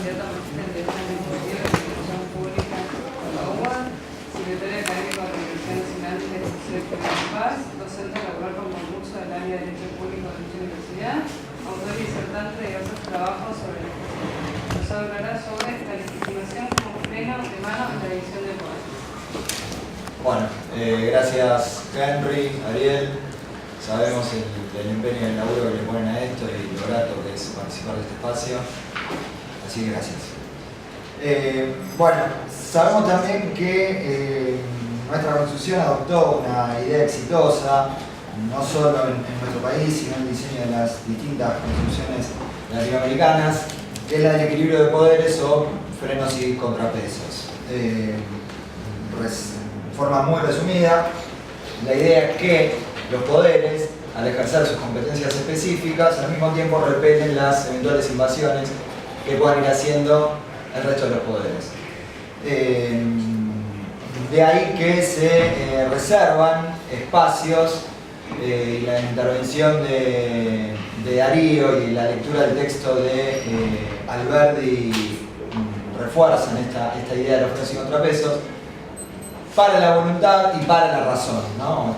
candidata por presidente de una Iniciativa de Institución Pública de la UBA, secretaria académica de la Universidad Nacional de José Félix Paz, docente laboral con concurso del área de Derecho Público de dicha universidad, autor y disertante de diversos trabajos sobre el tema. Nos hablará sobre la legitimación como freno de mano en la división de poderes. Bueno, gracias Henry, Ariel. Sabemos el empeño y el laburo que le ponen a esto y lo grato que es participar de este espacio. Así que gracias. Bueno, sabemos también que nuestra Constitución adoptó una idea exitosa, no solo en nuestro país, sino en el diseño de las distintas constituciones latinoamericanas, que es la del equilibrio de poderes o frenos y contrapesos. De forma muy resumida, la idea es que los poderes, al ejercer sus competencias específicas, al mismo tiempo repelen las eventuales invasiones que puedan ir haciendo el resto de los poderes. De ahí que se reservan espacios y la intervención de Darío y la lectura del texto de Alberdi refuerzan esta idea de los frenos y contrapesos para la voluntad y para la razón, ¿no?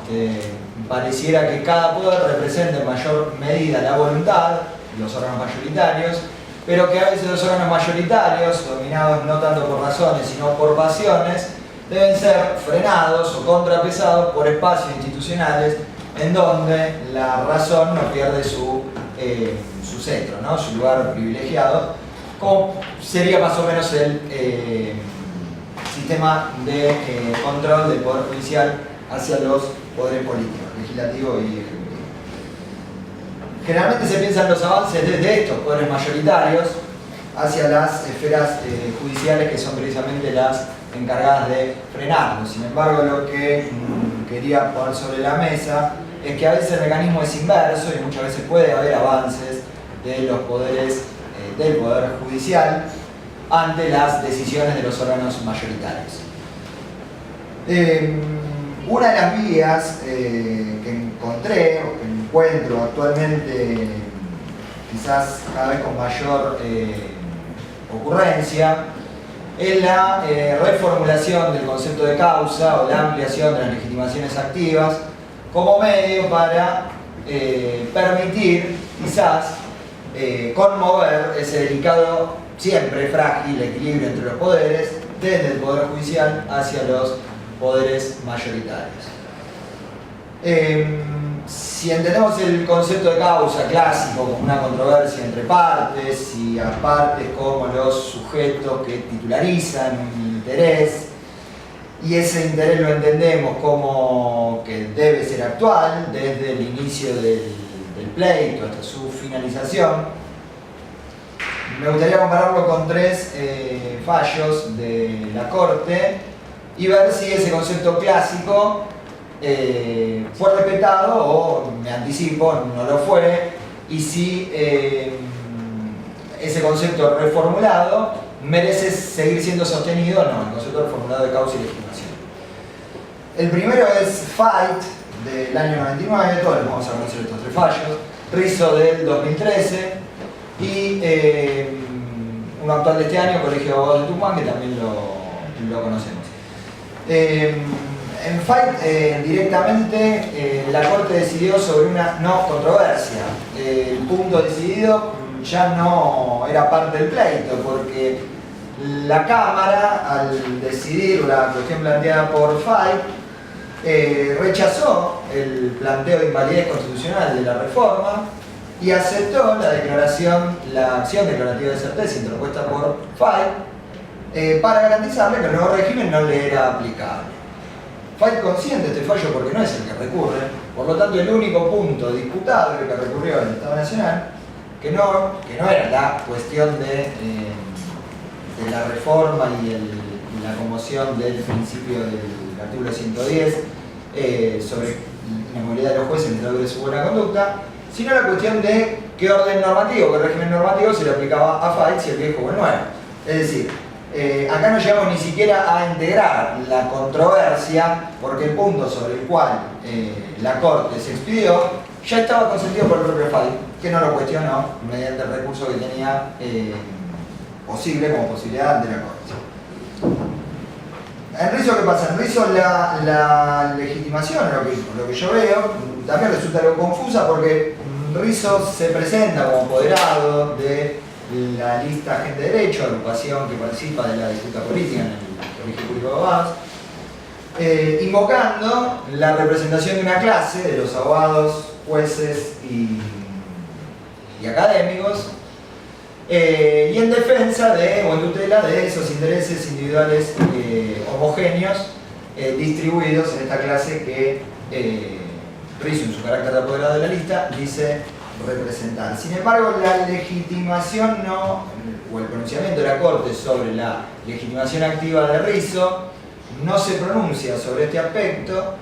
Pareciera que cada poder representa en mayor medida la voluntad, los órganos mayoritarios, pero que a veces los órganos mayoritarios, dominados no tanto por razones sino por pasiones, deben ser frenados o contrapesados por espacios institucionales en donde la razón no pierde su centro, ¿no? Su lugar privilegiado, como sería más o menos el sistema de control del Poder Judicial hacia los poderes políticos, legislativo y ejecutivo. Generalmente se piensan los avances desde estos poderes mayoritarios hacia las esferas judiciales, que son precisamente las encargadas de frenarlos. Sin embargo, lo que quería poner sobre la mesa es que a veces el mecanismo es inverso y muchas veces puede haber avances de los poderes del Poder Judicial ante las decisiones de los órganos mayoritarios. Una de las vías que encontré o que encuentro actualmente, quizás cada vez con mayor ocurrencia, es la reformulación del concepto de causa o la ampliación de las legitimaciones activas como medio para permitir, quizás, conmover ese delicado, siempre frágil, equilibrio entre los poderes, desde el Poder Judicial hacia los poderes mayoritarios. Si entendemos el concepto de causa clásico como una controversia entre partes y a partes como los sujetos que titularizan un interés, y ese interés lo entendemos como que debe ser actual desde el inicio del pleito hasta su finalización, me gustaría compararlo con tres fallos de la Corte y ver si ese concepto clásico fue respetado o, me anticipo, no lo fue, y si ese concepto reformulado merece seguir siendo sostenido o no, el concepto reformulado de causa y legitimación. El primero es Fight, del año 99, todos vamos a conocer estos tres fallos, Rizzo del 2013 y uno actual de este año, Colegio de Abogados de Tucumán, que también lo conocemos. En Fight directamente la Corte decidió sobre una no controversia. El punto decidido ya no era parte del pleito, porque la Cámara, al decidir la cuestión planteada por Fight, rechazó el planteo de invalidez constitucional de la reforma y aceptó la acción declarativa de certeza interpuesta por Fight para garantizarle que el nuevo régimen no le era aplicable. Fight consciente de este fallo porque no es el que recurre, por lo tanto el único punto disputado que recurrió el Estado Nacional, que no era la cuestión de la reforma y la conmoción del principio del artículo 110 sobre la inmovilidad de los jueces mientras dure su buena conducta, sino la cuestión de qué orden normativo, qué régimen normativo se le aplicaba a Fight, si el viejo o el nuevo. Es decir, acá no llegamos ni siquiera a integrar la controversia, porque el punto sobre el cual la Corte se expidió ya estaba consentido por el propio Fight, que no lo cuestionó mediante el recurso que tenía posible como posibilidad de la Corte. En Rizo, ¿qué pasa? En Rizo la legitimación, lo que yo veo, también resulta algo confusa porque Rizo se presenta como apoderado de la lista Gente de Derecho, agrupación que participa de la disputa política en el Colegio Público de Abogados, invocando la representación de una clase de los abogados, jueces y académicos, y en defensa o en tutela de esos intereses individuales homogéneos distribuidos en esta clase que Rizo, en su carácter de apoderado de la lista, dice representar. Sin embargo, la legitimación o el pronunciamiento de la Corte sobre la legitimación activa de Rizo no se pronuncia sobre este aspecto,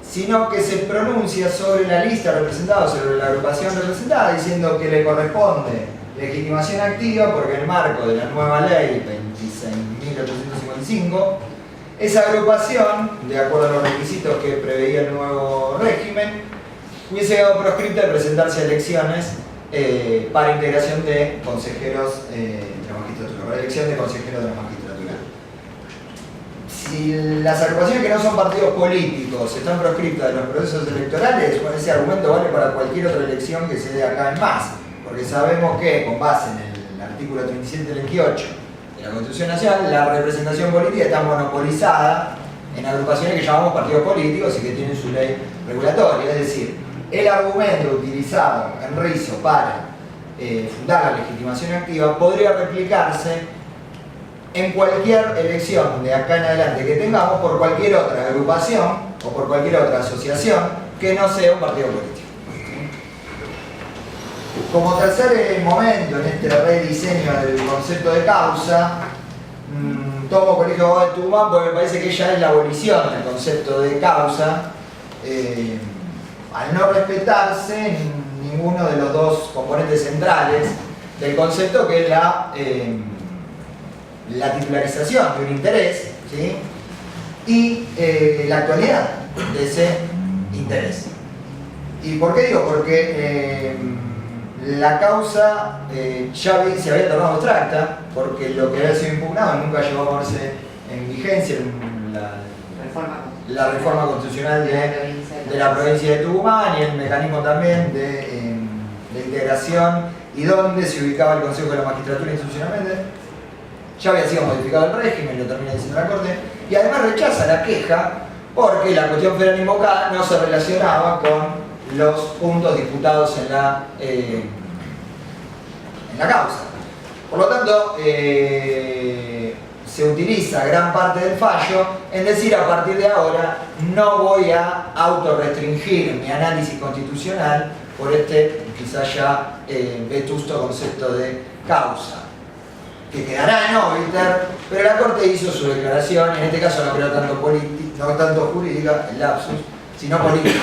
sino que se pronuncia sobre la lista representada, sobre la agrupación representada, diciendo que le corresponde legitimación activa porque en el marco de la nueva ley 26.855, esa agrupación, de acuerdo a los requisitos que preveía el nuevo régimen, hubiese quedado proscripta de presentarse a elecciones para integración de consejeros de la magistratura, para elección de consejeros de la magistratura. Si las agrupaciones que no son partidos políticos están proscriptas de los procesos electorales, bueno, ese argumento vale para cualquier otra elección que se dé acá en más, porque sabemos que, con base en el artículo 37-28 de la Constitución Nacional, la representación política está monopolizada en agrupaciones que llamamos partidos políticos y que tienen su ley regulatoria. Es decir, el argumento utilizado en Rizo para fundar la legitimación activa podría replicarse en cualquier elección de acá en adelante que tengamos por cualquier otra agrupación o por cualquier otra asociación que no sea un partido político. Como tercer momento en este rediseño del concepto de causa, tomo Colegio de Abogados de Tucumán porque me parece que ya es la abolición del concepto de causa, al no respetarse ninguno de los dos componentes centrales del concepto, que es la titularización de un interés, ¿sí? Y la actualidad de ese interés. ¿Y por qué digo? Porque la causa ya se había tornado abstracta, porque lo que había sido impugnado nunca llegó a ponerse en vigencia en la reforma constitucional de la provincia de Tucumán y el mecanismo también de integración y donde se ubicaba el Consejo de la Magistratura institucionalmente. Ya había sido modificado el régimen, lo termina diciendo la Corte, y además rechaza la queja porque la cuestión federal invocada no se relacionaba con los puntos disputados en la causa. Por lo tanto, se utiliza gran parte del fallo en decir, a partir de ahora no voy a autorrestringir mi análisis constitucional por este quizás ya vetusto concepto de causa, que quedará en órbita, pero la Corte hizo su declaración, y en este caso no creo tanto jurídica, el lapsus, sino política.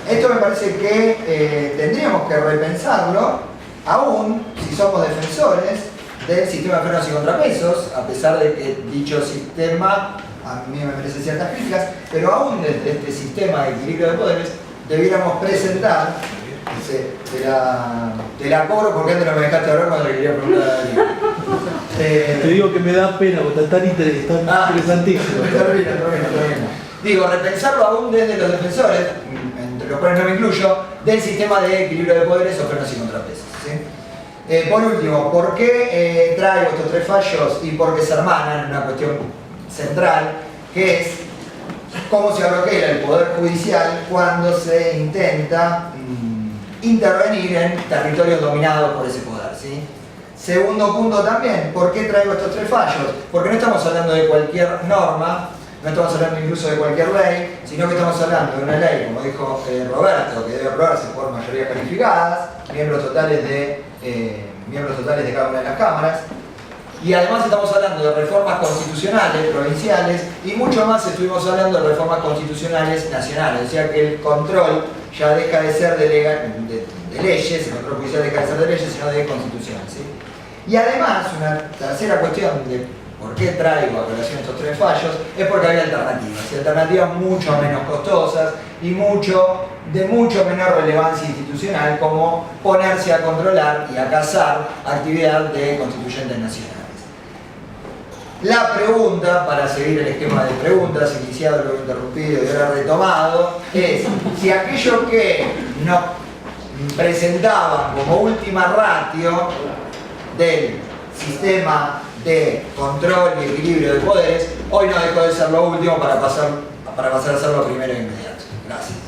Esto me parece que tendríamos que repensarlo, aún si somos defensores del sistema de frenos y contrapesos, a pesar de que dicho sistema a mí me merece ciertas críticas, pero aún desde este sistema de equilibrio de poderes debiéramos presentar, te la cobro porque antes no me dejaste hablar cuando le quería preguntar a Darío. Te digo que me da pena porque está tan interesantísimo. Digo, repensarlo aún desde los defensores, entre los cuales no me incluyo, del sistema de equilibrio de poderes o frenos y contrapesos, ¿sí? Por último, ¿por qué traigo estos tres fallos y por qué se hermanan en una cuestión central, que es cómo se bloquea el Poder Judicial cuando se intenta intervenir en territorios dominados por ese poder, ¿sí? Segundo punto también, ¿por qué traigo estos tres fallos? Porque no estamos hablando de cualquier norma, no estamos hablando incluso de cualquier ley, sino que estamos hablando de una ley, como dijo Roberto, que debe aprobarse por mayoría calificadas, miembros totales de cada una de las cámaras, y además estamos hablando de reformas constitucionales, provinciales, y mucho más estuvimos hablando de reformas constitucionales nacionales, o sea que el control ya deja de ser de leyes, el control judicial deja de ser de leyes, sino de constituciones, ¿sí? Y además, una tercera cuestión de ¿Por qué traigo a colación estos 3 fallos? Es porque había alternativas, y alternativas mucho menos costosas y de mucho menor relevancia institucional, como ponerse a controlar y a cazar actividad de constituyentes nacionales. La pregunta, para seguir el esquema de preguntas, iniciado, luego interrumpido y ahora retomado, es si aquello que nos presentaban como última ratio del sistema de control y equilibrio de poderes, hoy no dejó de ser lo último para pasar a ser lo primero e inmediato. Gracias.